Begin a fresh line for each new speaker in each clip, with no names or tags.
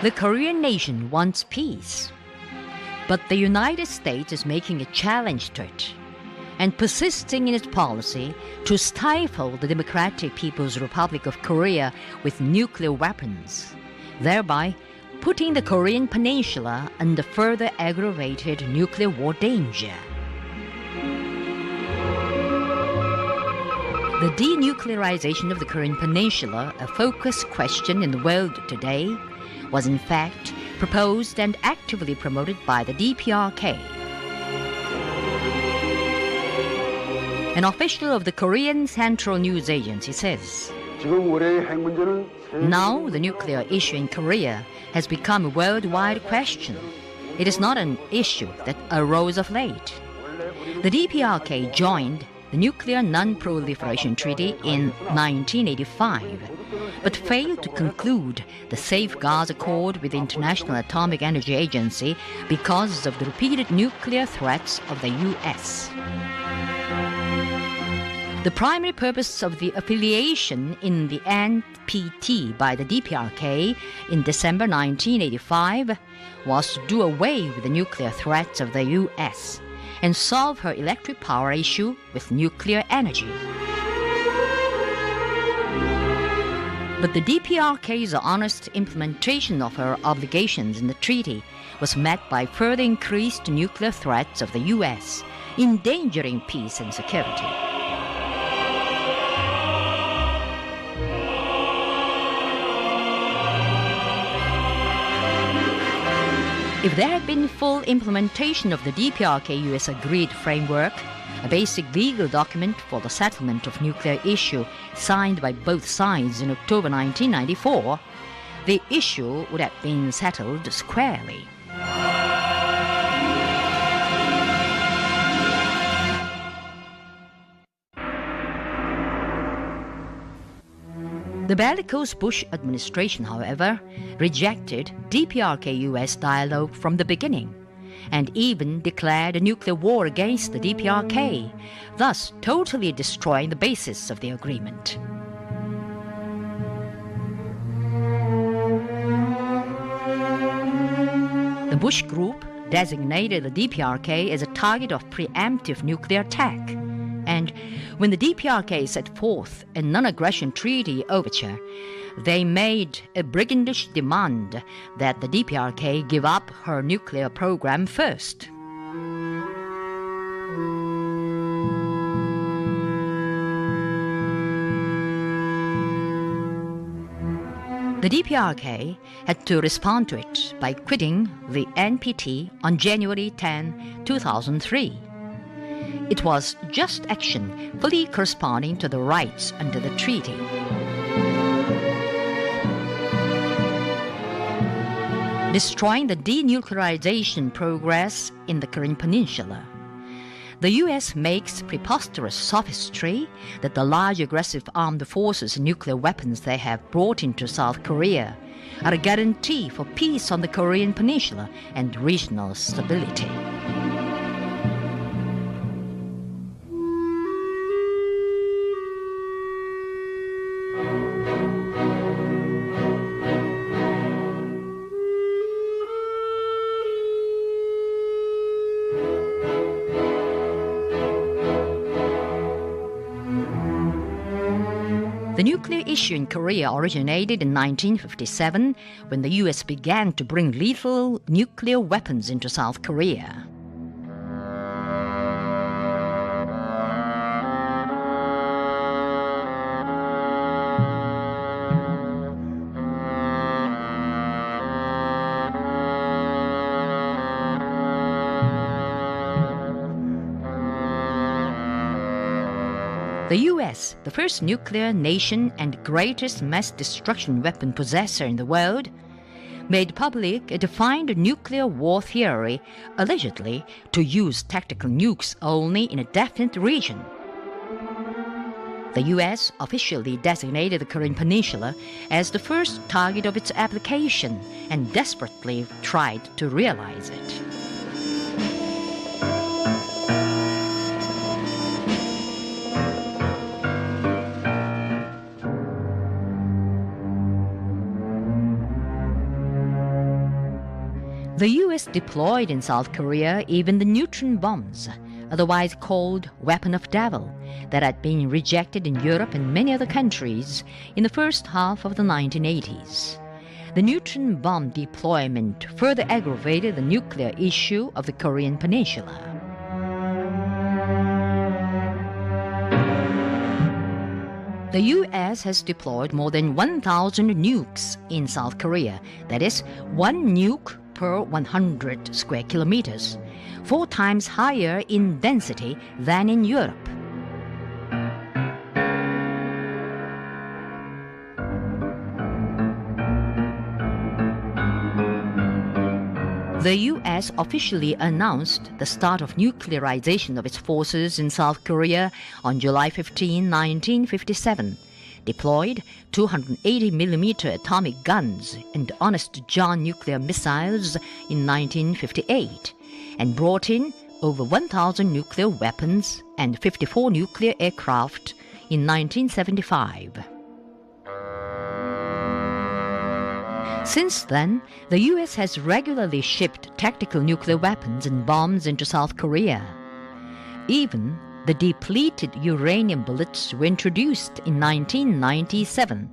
The Korean nation wants peace, but the United States is making a challenge to it and persisting in its policy to stifle the Democratic People's Republic of Korea with nuclear weapons, thereby putting the Korean peninsula under further aggravated nuclear war danger. The denuclearization of the Korean peninsula, a focus question in the world today, was in fact proposed and actively promoted by the DPRK. An official of the Korean Central News Agency says, now the nuclear issue in Korea has become a worldwide question. It is not an issue that arose of late. The DPRK joined the Nuclear Non-Proliferation Treaty in 1985, but failed to conclude the Safeguards Accord with the International Atomic Energy Agency because of the repeated nuclear threats of the U.S. The primary purpose of the affiliation in the NPT by the DPRK in December 1985 was to do away with the nuclear threats of the U.S. and solve her electric power issue with nuclear energy. But the DPRK's honest implementation of her obligations in the treaty was met by further increased nuclear threats of the U.S., endangering peace and security. If there had been full implementation of the DPRK-US agreed framework, a basic legal document for the settlement of nuclear issue signed by both sides in October 1994, the issue would have been settled squarely. The bellicose Bush administration, however, rejected DPRK-US dialogue from the beginning and even declared a nuclear war against the DPRK, thus totally destroying the basis of the agreement. The Bush group designated the DPRK as a target of preemptive nuclear attack. And when the DPRK set forth a non-aggression treaty overture, they made a brigandish demand that the DPRK give up her nuclear program first. The DPRK had to respond to it by quitting the NPT on January 10, 2003. It was just action fully corresponding to the rights under the treaty. Destroying the denuclearization progress in the Korean peninsula. The U.S. makes preposterous sophistry that the large aggressive armed forces and nuclear weapons they have brought into South Korea are a guarantee for peace on the Korean peninsula and regional stability. The nuclear issue in Korea originated in 1957 when the U.S. began to bring lethal nuclear weapons into South Korea. The U.S., the first nuclear nation and greatest mass destruction weapon possessor in the world, made public a defined nuclear war theory, allegedly to use tactical nukes only in a definite region. The U.S. officially designated the Korean peninsula as the first target of its application and desperately tried to realize it. The U.S. deployed in South Korea even the neutron bombs, otherwise called weapon of devil, that had been rejected in Europe and many other countries in the first half of the 1980s. The neutron bomb deployment further aggravated the nuclear issue of the Korean Peninsula. The U.S. has deployed more than 1,000 nukes in South Korea, that is, one nuke per 100 square kilometers, 4 times higher in density than in Europe. The U.S. officially announced the start of nuclearization of its forces in South Korea on July 15, 1957, deployed 280mm atomic guns and Honest John nuclear missiles in 1958, and brought in over 1,000 nuclear weapons and 54 nuclear aircraft in 1975. Since then, the U.S. has regularly shipped tactical nuclear weapons and bombs into South Korea. Even the depleted uranium bullets were introduced in 1997.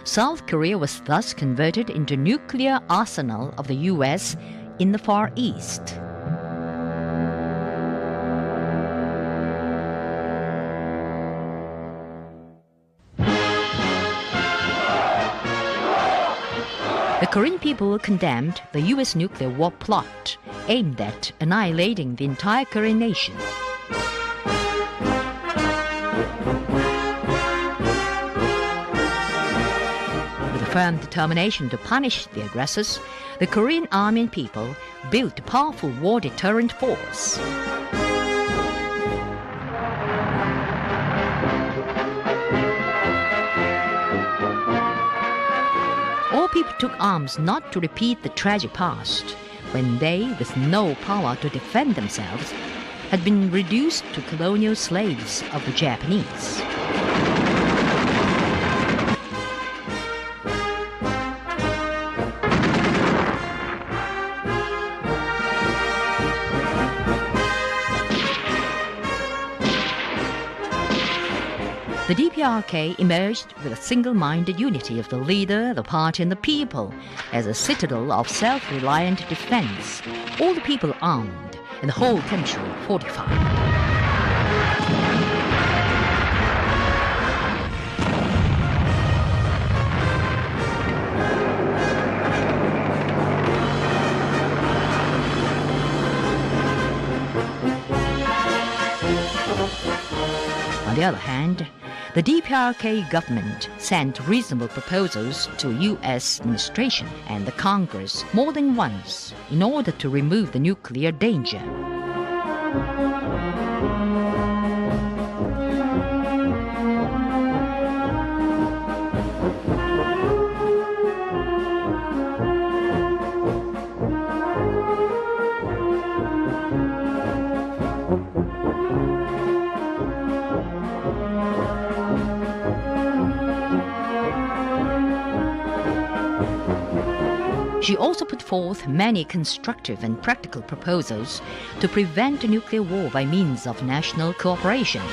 South Korea was thus converted into nuclear arsenal of the U.S. in the Far East. The Korean people condemned the U.S. nuclear war plot aimed at annihilating the entire Korean nation. With a firm determination to punish the aggressors, the Korean army and people built a powerful war deterrent force. All people took arms not to repeat the tragic past, when they, with no power to defend themselves, had been reduced to colonial slaves of the Japanese. The DPRK emerged with a single-minded unity of the leader, the party and the people as a citadel of self-reliant defense, all the people armed and the whole country fortified. On the other hand, the DPRK government sent reasonable proposals to U.S. administration and the Congress more than once in order to remove the nuclear danger. She also put forth many constructive and practical proposals to prevent a nuclear war by means of national cooperation.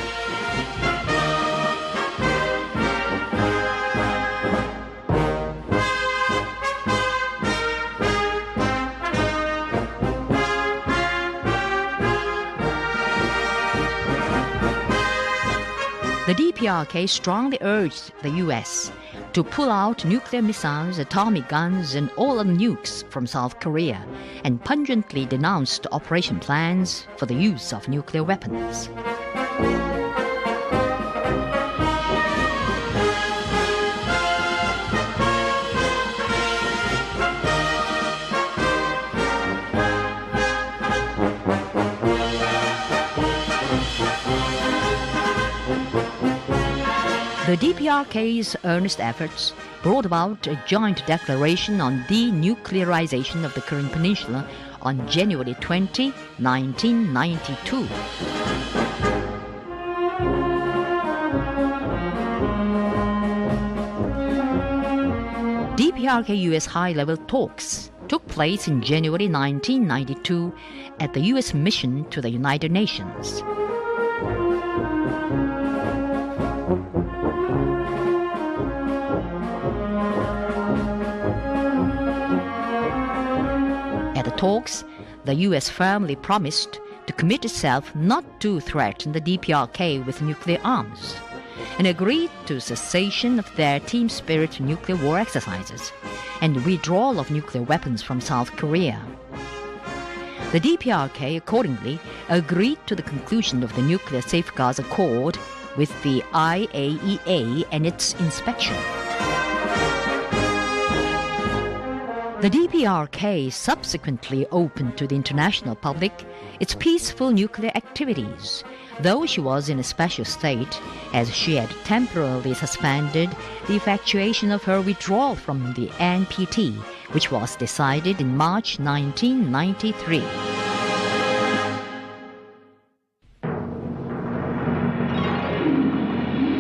The DPRK strongly urged the U.S. to pull out nuclear missiles, atomic guns, and all other nukes from South Korea, and pungently denounced operation plans for the use of nuclear weapons. The DPRK's earnest efforts brought about a joint declaration on denuclearization of the Korean Peninsula on January 20, 1992. DPRK-US high-level talks took place in January 1992 at the US mission to the United Nations. At the talks, the US firmly promised to commit itself not to threaten the DPRK with nuclear arms, and agreed to cessation of their team spirit nuclear war exercises and withdrawal of nuclear weapons from South Korea. The DPRK accordingly agreed to the conclusion of the Nuclear Safeguards Accord with the IAEA and its inspection. The DPRK subsequently opened to the international public its peaceful nuclear activities, though she was in a special state, as she had temporarily suspended the effectuation of her withdrawal from the NPT, which was decided in March 1993.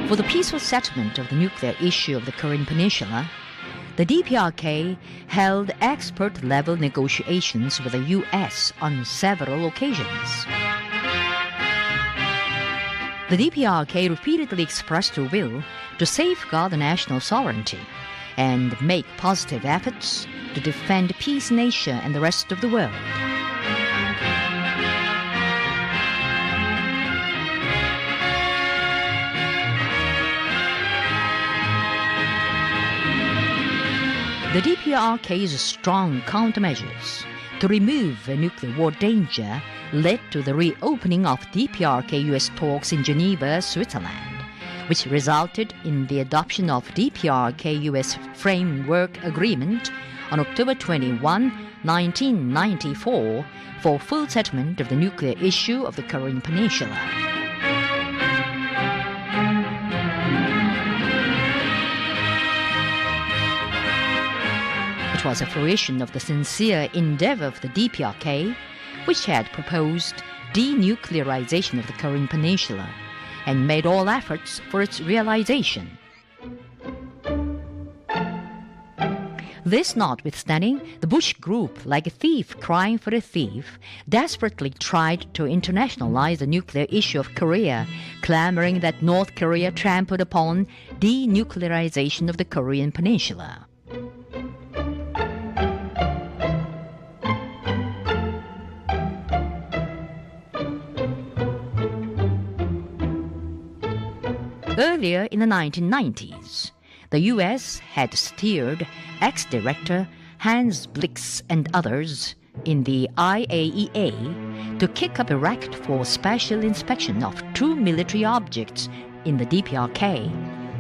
For the peaceful settlement of the nuclear issue of the Korean Peninsula, the DPRK held expert-level negotiations with the U.S. on several occasions. The DPRK repeatedly expressed her will to safeguard the national sovereignty and make positive efforts to defend peace in Asia and the rest of the world. The DPRK's strong countermeasures to remove a nuclear war danger led to the reopening of DPRK-US talks in Geneva, Switzerland, which resulted in the adoption of DPRK-US Framework Agreement on October 21, 1994, for full settlement of the nuclear issue of the Korean Peninsula. It was a fruition of the sincere endeavor of the DPRK, which had proposed denuclearization of the Korean Peninsula and made all efforts for its realization. This notwithstanding, the Bush group, like a thief crying for a thief, desperately tried to internationalize the nuclear issue of Korea, clamoring that North Korea trampled upon denuclearization of the Korean Peninsula. Earlier in the 1990s, the U.S. had steered ex-director Hans Blix and others in the IAEA to kick up a racket for special inspection of two military objects in the DPRK,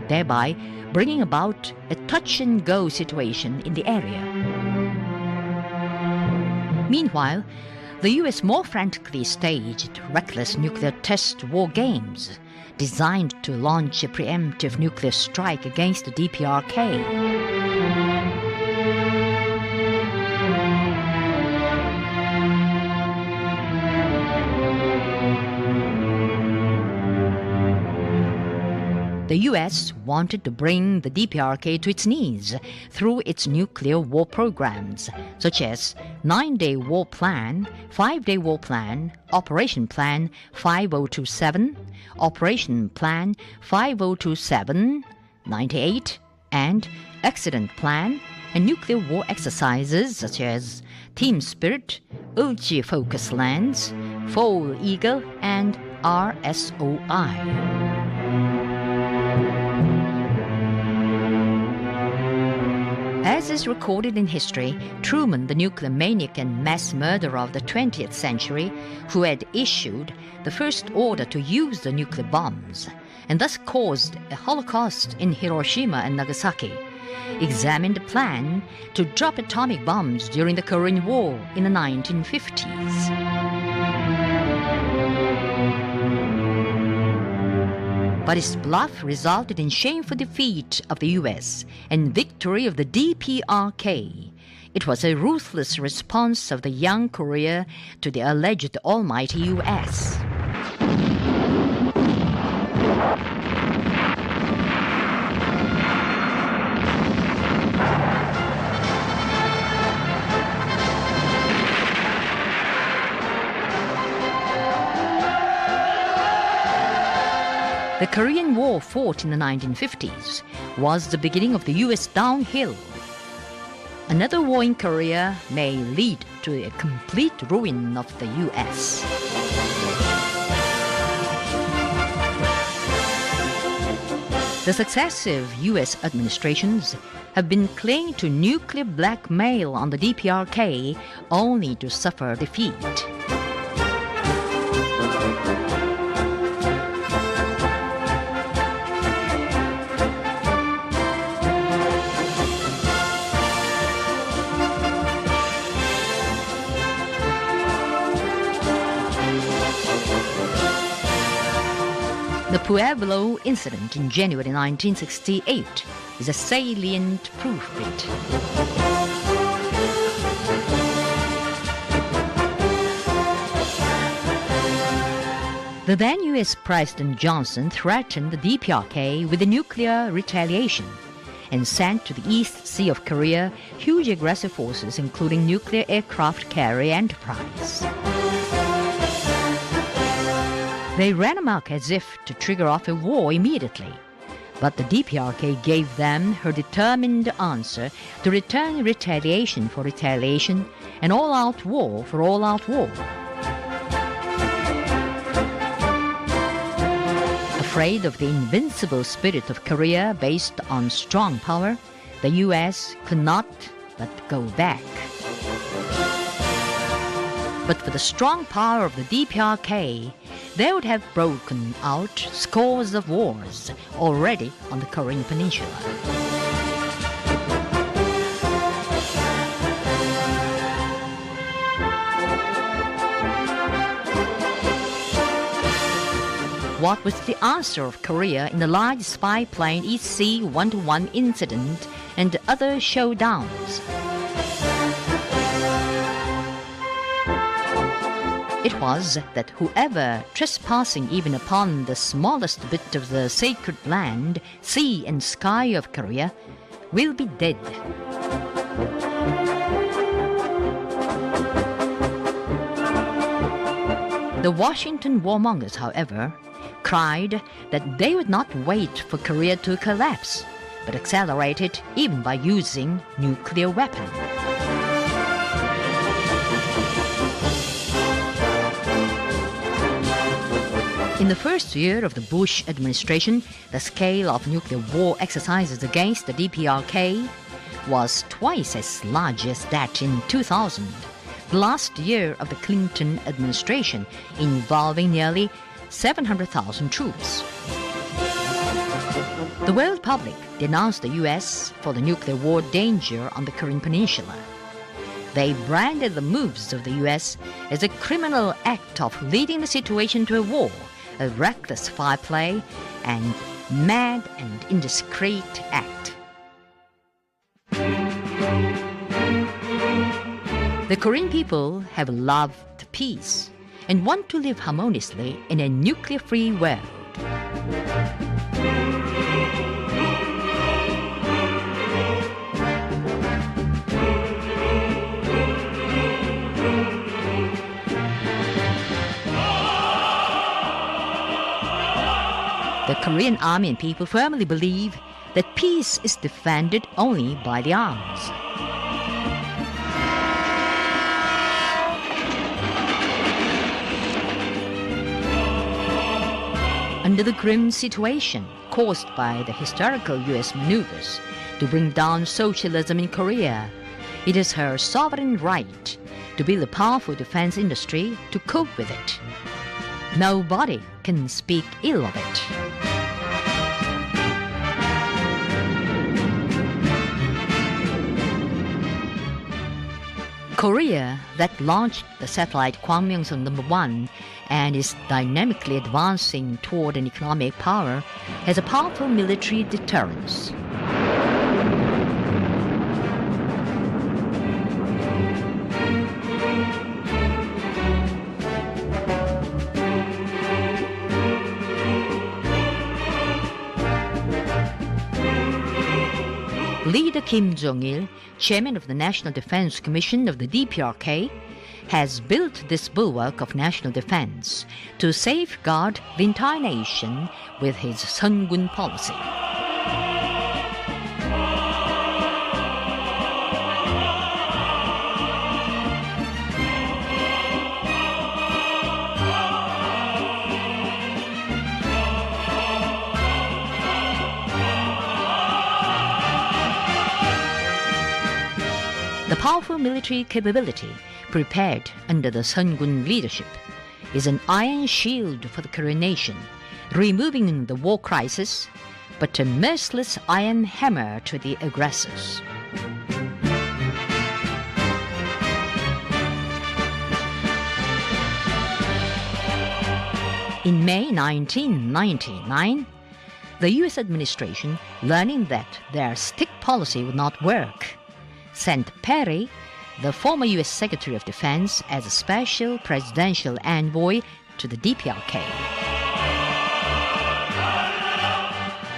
thereby bringing about a touch-and-go situation in the area. Meanwhile, the U.S. more frantically staged reckless nuclear test war games designed to launch a preemptive nuclear strike against the DPRK. The U.S. wanted to bring the DPRK to its knees through its nuclear war programs, such as 9-Day War Plan, 5-Day War Plan, Operation Plan 5027, Operation Plan 5027, 98, and Accident Plan, and nuclear war exercises such as Team Spirit, Ulchi Focus Lands, Fall Eagle, and RSOI. As is recorded in history, Truman, the nuclear maniac and mass murderer of the 20th century, who had issued the first order to use the nuclear bombs, and thus caused a Holocaust in Hiroshima and Nagasaki, examined a plan to drop atomic bombs during the Korean War in the 1950s. But his bluff resulted in shameful defeat of the U.S. and victory of the DPRK. It was a ruthless response of the young Korea to the alleged almighty U.S. The Korean War, fought in the 1950s, was the beginning of the U.S. downhill. Another war in Korea may lead to a complete ruin of the U.S. The successive U.S. administrations have been clinging to nuclear blackmail on the DPRK only to suffer defeat. The Pueblo incident in January 1968 is a salient proof of it. The then U.S. President Johnson threatened the DPRK with a nuclear retaliation and sent to the East Sea of Korea huge aggressive forces, including nuclear aircraft carrier Enterprise. They ran amok as if to trigger off a war immediately. But the DPRK gave them her determined answer to return retaliation for retaliation and all-out war for all-out war. Afraid of the invincible spirit of Korea based on strong power, the U.S. could not but go back. But for the strong power of the DPRK, there would have broken out scores of wars already on the Korean Peninsula. What was the answer of Korea in the large spy plane EC 1-1 incident and other showdowns? It was that whoever trespassing even upon the smallest bit of the sacred land, sea and sky of Korea will be dead. The Washington warmongers, however, cried that they would not wait for Korea to collapse, but accelerate it even by using nuclear weapons. In the first year of the Bush administration, the scale of nuclear war exercises against the DPRK was twice as large as that in 2000, the last year of the Clinton administration, involving nearly 700,000 troops. The world public denounced the U.S. for the nuclear war danger on the Korean Peninsula. They branded the moves of the U.S. as a criminal act of leading the situation to a war, a reckless fire play, and mad and indiscreet act. The Korean people have loved peace and want to live harmoniously in a nuclear-free world. The Korean army and people firmly believe that peace is defended only by the arms. Under the grim situation caused by the historical U.S. maneuvers to bring down socialism in Korea, it is her sovereign right to build a powerful defense industry to cope with it. Nobody can speak ill of it. Korea, that launched the satellite Kwangmyongsung #1 and is dynamically advancing toward an economic power, has a powerful military deterrence. Leader Kim Jong-il, chairman of the National Defense Commission of the DPRK, has built this bulwark of national defense to safeguard the entire nation with his Sungun policy. The powerful military capability prepared under the Sungun leadership is an iron shield for the Korean nation, removing the war crisis, but a merciless iron hammer to the aggressors. In May 1999, the U.S. administration, learning that their stick policy would not work, sent Perry, the former U.S. Secretary of Defense, as a special presidential envoy to the DPRK.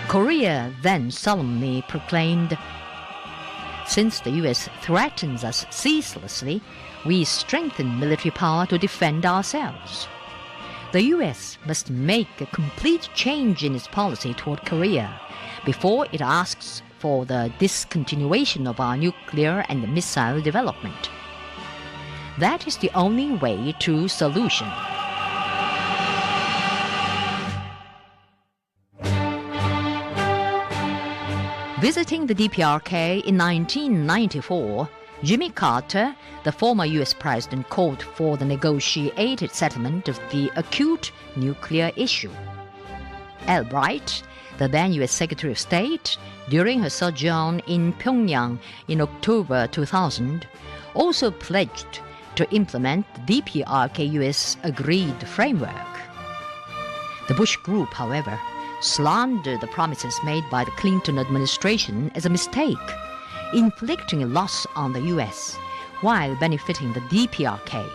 Korea then solemnly proclaimed, "Since the U.S. threatens us ceaselessly, we strengthen military power to defend ourselves. The U.S. must make a complete change in its policy toward Korea before it asks for the discontinuation of our nuclear and missile development. That is the only way to solution." Visiting the DPRK in 1994, Jimmy Carter, the former U.S. president, called for the negotiated settlement of the acute nuclear issue. Albright, the then U.S. Secretary of State, during her sojourn in Pyongyang in October 2000, also pledged to implement the DPRK-US agreed framework. The Bush group, however, slandered the promises made by the Clinton administration as a mistake, inflicting a loss on the U.S. while benefiting the DPRK.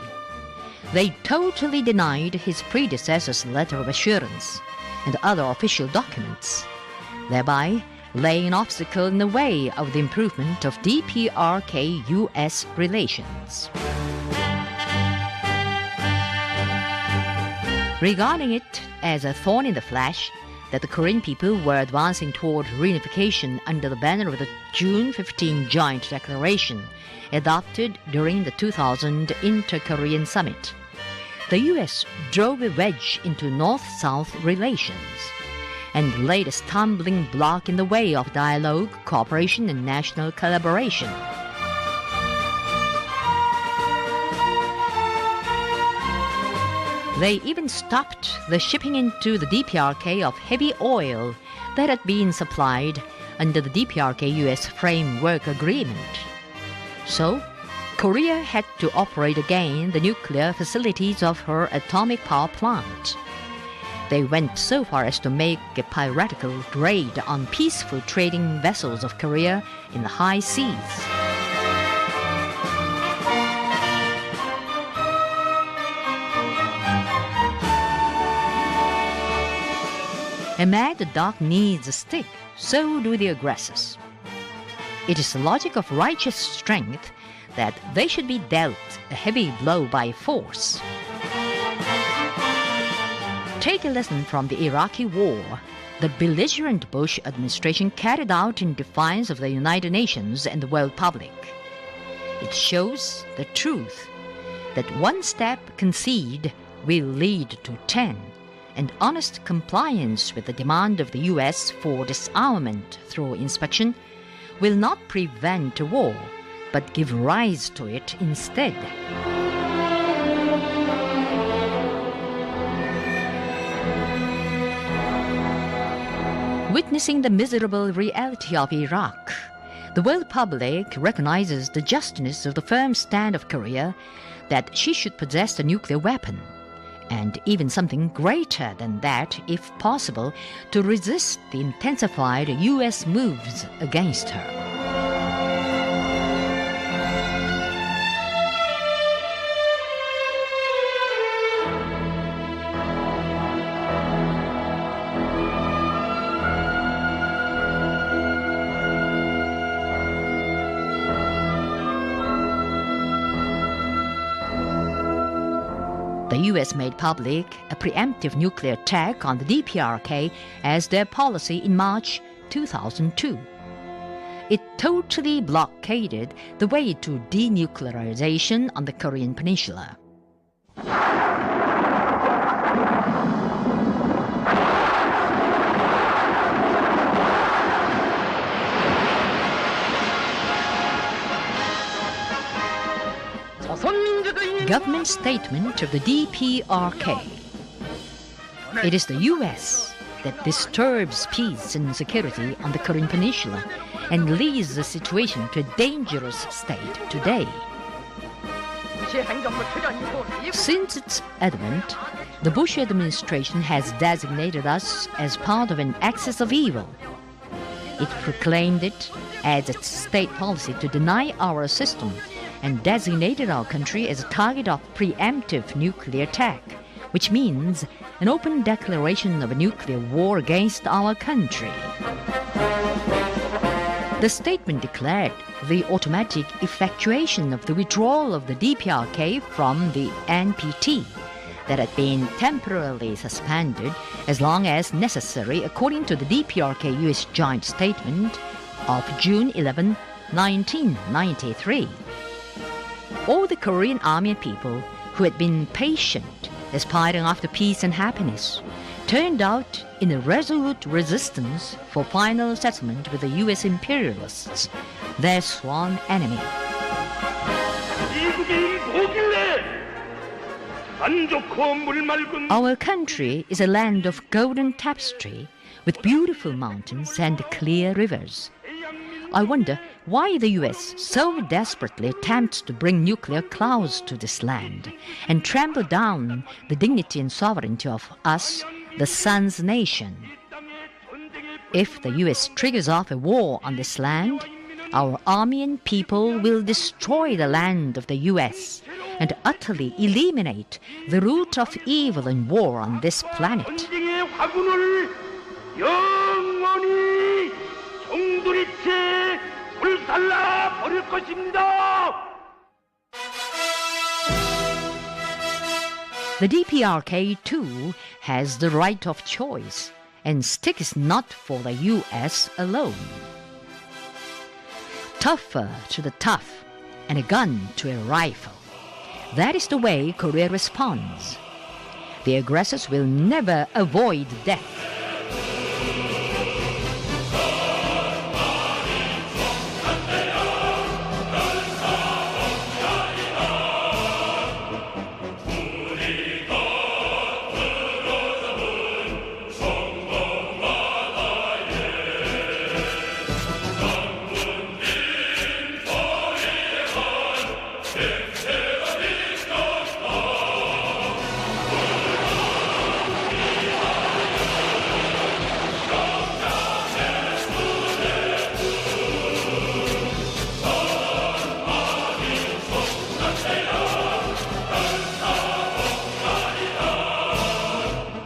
They totally denied his predecessor's letter of assurance and other official documents, thereby laying an obstacle in the way of the improvement of DPRK-US relations. Regarding it as a thorn in the flesh that the Korean people were advancing toward reunification under the banner of the June 15 Joint Declaration adopted during the 2000 Inter-Korean Summit, the U.S. drove a wedge into North-South relations and laid a stumbling block in the way of dialogue, cooperation, and national collaboration. They even stopped the shipping into the DPRK of heavy oil that had been supplied under the DPRK-US Framework Agreement. So, Korea had to operate again the nuclear facilities of her atomic power plant. They went so far as to make a piratical raid on peaceful trading vessels of Korea in the high seas. A mad dog needs a stick, so do the aggressors. It is the logic of righteous strength that they should be dealt a heavy blow by force. Take a lesson from the Iraqi war the belligerent Bush administration carried out in defiance of the United Nations and the world public. It shows the truth that one step conceded will lead to 10, and honest compliance with the demand of the U.S. for disarmament through inspection will not prevent a war, but give rise to it instead. Witnessing the miserable reality of Iraq, the world public recognizes the justness of the firm stand of Korea that she should possess a nuclear weapon, and even something greater than that if possible, to resist the intensified U.S. moves against her. The US made public a preemptive nuclear attack on the DPRK as their policy in March 2002. It totally blockaded the way to denuclearization on the Korean Peninsula. Government statement of the DPRK. It is the US that disturbs peace and security on the Korean Peninsula and leads the situation to a dangerous state today. Since its advent, the Bush administration has designated us as part of an axis of evil. It proclaimed it as its state policy to deny our system and designated our country as a target of preemptive nuclear attack, which means an open declaration of a nuclear war against our country. The statement declared the automatic effectuation of the withdrawal of the DPRK from the NPT that had been temporarily suspended as long as necessary according to the DPRK-US Joint Statement of June 11, 1993. All the Korean army people who had been patient, aspiring after peace and happiness, turned out in a resolute resistance for final settlement with the US imperialists, their sworn enemy. Our country is a land of golden tapestry with beautiful mountains and clear rivers. I wonder why the US so desperately attempts to bring nuclear clouds to this land and trample down the dignity and sovereignty of us, the Sun's nation. If the US triggers off a war on this land, our army and people will destroy the land of the US and utterly eliminate the root of evil and war on this planet. The DPRK, too, has the right of choice, and stick is not for the US alone. Tougher to the tough, and a gun to a rifle. That is the way Korea responds. The aggressors will never avoid death.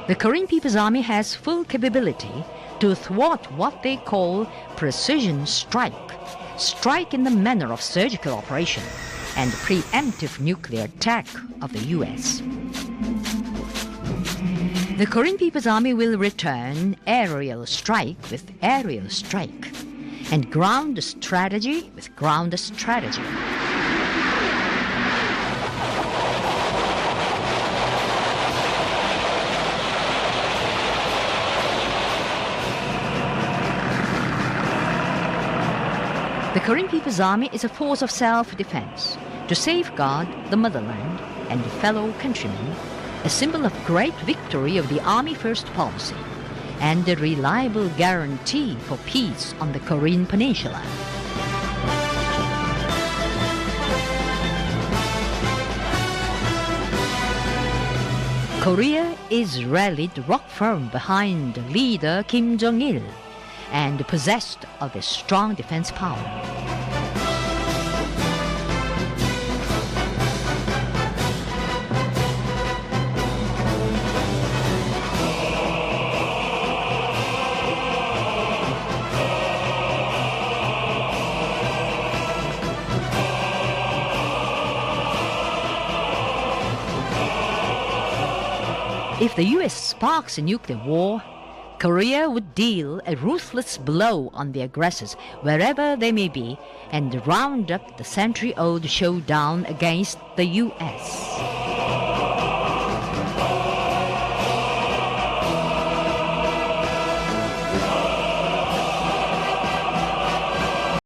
The Korean People's Army has full capability to thwart what they call precision strike, strike in the manner of surgical operation, and preemptive nuclear attack of the US. The Korean People's Army will return aerial strike with aerial strike, and ground strategy with ground strategy. The Korean People's Army is a force of self-defense to safeguard the motherland and fellow countrymen, a symbol of great victory of the Army First policy, and a reliable guarantee for peace on the Korean Peninsula. Korea is rallied rock firm behind leader Kim Jong-il and possessed of a strong defense power. If the US sparks a nuclear war, Korea would deal a ruthless blow on the aggressors wherever they may be and round up the century-old showdown against the US.